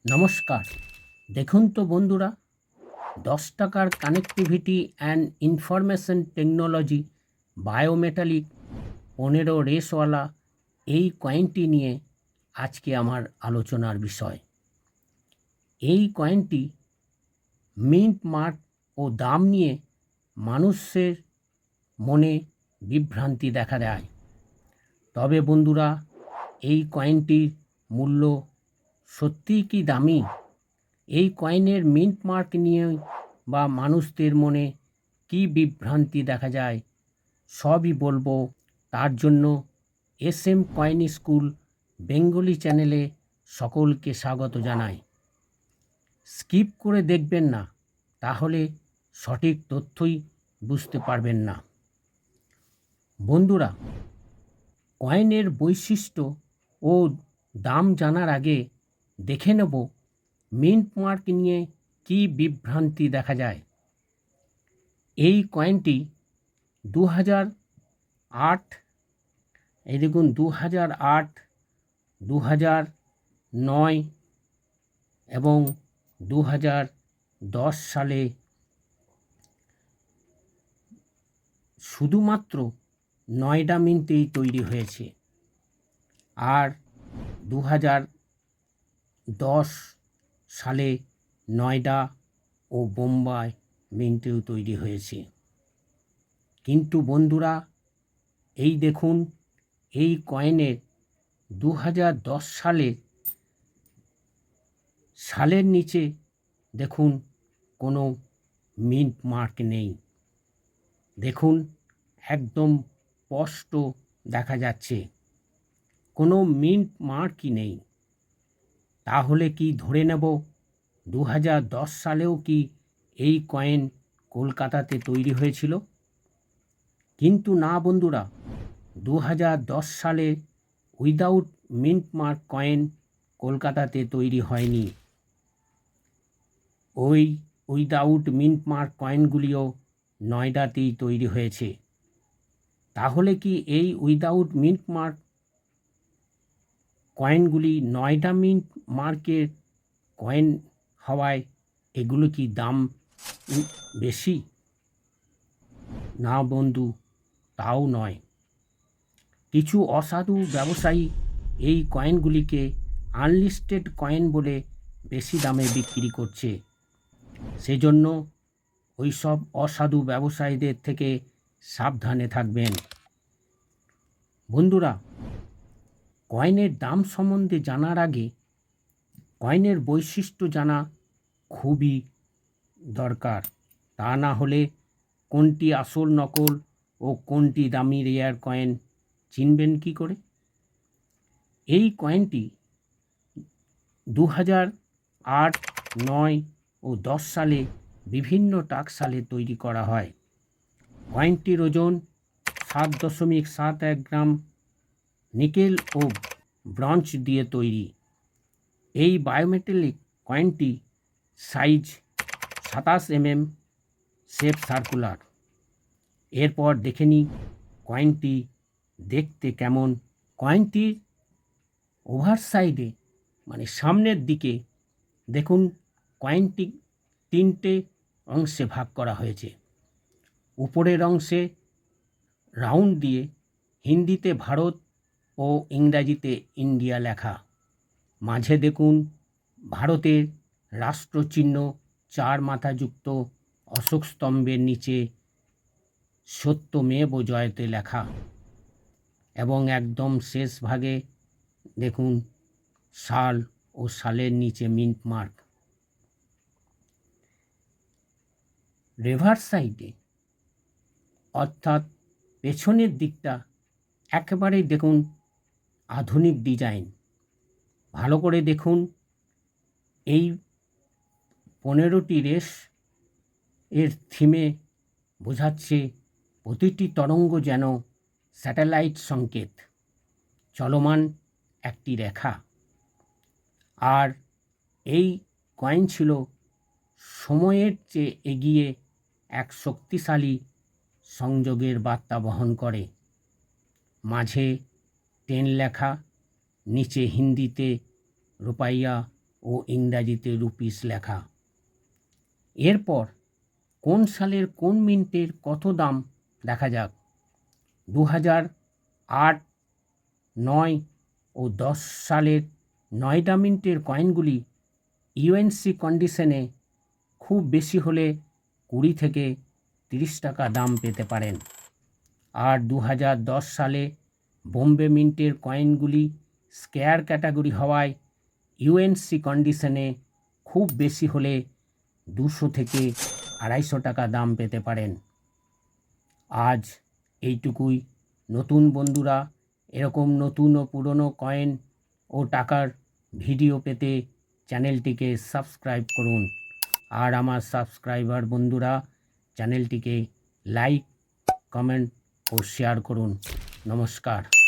নমস্কার। দেখুন তো বন্ধুরা, 10 টাকার connectivity and information technology bimetallic 15 রেসওয়ালা এই কয়েনটি নিয়ে আজকে আমার আলোচনার বিষয়। এই কয়েনটি মিন্ট মার্ক ও দাম নিয়ে মানুষের মনে বিভ্রান্তি দেখা দেয়। তবে বন্ধুরা, এই কয়েনটির মূল্য সত্যিই কি দামি? এই কয়েনের মিন্ট মার্ক নিয়ে বা মানুষদের মনে কি বিভ্রান্তি দেখা যায়, সবই বলবো। তার জন্য SM কয়েন স্কুল বেঙ্গলি চ্যানেলে সকলকে স্বাগত জানাই। স্কিপ করে দেখবেন না, তাহলে সঠিক তথ্যই বুঝতে পারবেন না। বন্ধুরা, কয়েনের বৈশিষ্ট্য ও দাম জানার আগে দেখে নেব মিন্ট মার্ক নিয়ে কি বিভ্রান্তি দেখা যায়। এই কয়েনটি 2008, এই দেখুন 2008, 2009 এবং 2010 সালে শুধুমাত্র নয়ডা মিন্টেই তৈরি হয়েছে, আর 2010 সালে নয়ডা ও বোম্বাই মিন্টেও তৈরি হয়েছে। কিন্তু বন্ধুরা, এই দেখুন, এই কয়েনের 2010 সালের নিচে দেখুন কোনো মিন্ট মার্ক নেই। দেখুন, একদম স্পষ্ট দেখা যাচ্ছে কোনো মিন্ট মার্কই নেই। তাহলে কি ধরে নেব 2010 সালেও কি এই কয়েন কলকাতাতে তৈরি হয়েছিল? কিন্তু না বন্ধুরা, 2010 সালে উইদাউট মিন্ট মার্ক কয়েন কলকাতাতে তৈরি হয়নি। ওই উইদাউট মিন্ট মার্ক কয়েনগুলিও নয়ডাতেই তৈরি হয়েছে। তাহলে কি এই উইদাউট মিন্ট মার্ক কয়েনগুলি নয়ডা মিন্ট মার্কের কয়েন হওয়ায় এগুলো কি দাম বেশি? না বন্ধু, তাও নয়। কিছু অসাধু ব্যবসায়ী এই কয়েনগুলিকে আনলিস্টেড কয়েন বলে বেশি দামে বিক্রি করছে। সেজন্য ওই সব অসাধু ব্যবসায়ীদের থেকে সাবধানে থাকবেন। বন্ধুরা, কয়েনের দাম সম্বন্ধে জানার আগে কয়েনের বৈশিষ্ট্য জানা খুবই দরকার। তা না হলে কোনটি আসল নকল ও কোনটি দামি রেয়ার কয়েন চিনবেন কি করে? এই কয়েনটি 2008, 9 ও 10 সালে বিভিন্ন টাকসালে তৈরি করা হয়। কয়েনটির ওজন 7.71 গ্রাম, নিকেল ও ব্রঞ্জ দিয়ে তৈরি। এই বায়োমেটালিক কয়েনটি সাইজ 27 mm, শেপ সার্কুলার। এরপর দেখে নিই কয়েনটি দেখতে কেমন। কয়েনটির ওভার সাইডে মানে সামনের দিকে দেখুন, কয়েনটি 3টে অংশে ভাগ করা হয়েছে। উপরের অংশে রাউন্ড দিয়ে হিন্দিতে ভারত ও ইংরাজিতে ইন্ডিয়া লেখা। মাঝে দেখুন ভারতের রাষ্ট্রচিহ্ন 4 মাথাযুক্ত অশোক স্তম্ভের নিচে সত্যমেব জয়তে লেখা, এবং একদম শেষ ভাগে দেখুন সাল ও সালের নিচে মিন্ট মার্ক। রিভার্স সাইডে অর্থাৎ পেছনের দিকটা একেবারেই দেখুন আধুনিক ডিজাইন। ভালো করে দেখুন, এই 15টি রেস এর থিমে বোঝাচ্ছে প্রতিটি তরঙ্গ যেন স্যাটেলাইট সংকেত, চলমান একটি রেখা। আর এই কয়েন ছিল সময়ের চেয়ে এগিয়ে এক শক্তিশালী সংযোগের বার্তা বহন করে। মাঝে 10 লেখা, নিচে হিন্দিতে রুপাইয়া ও ইংরাজিতে রুপিস লেখা। এরপর কোন সালের কোন মিন্টের কত দাম দেখা যাক। 2008, 9 ও 10 সালের নয়ডা মিন্টের কয়েনগুলি ইউএনসি কন্ডিশনে খুব বেশি হলে 20 থেকে 30 টাকা দাম পেতে পারেন। আর 2010 সালে বোম্বে মিন্টের কয়েনগুলি স্কেয়ার ক্যাটাগরি হওয়ায় ইউএনসি কন্ডিশনে খুব বেশি হলে 200 থেকে 250 টাকা দাম পেতে পারেন। আজ এইটুকুই। নতুন বন্ধুরা এরকম নতুন ও পুরনো কয়েন ও টাকার ভিডিও পেতে চ্যানেলটিকে সাবস্ক্রাইব করুন। আর আমার সাবস্ক্রাইবার বন্ধুরা চ্যানেলটিকে লাইক, কমেন্ট ও শেয়ার করুন। নমস্কার।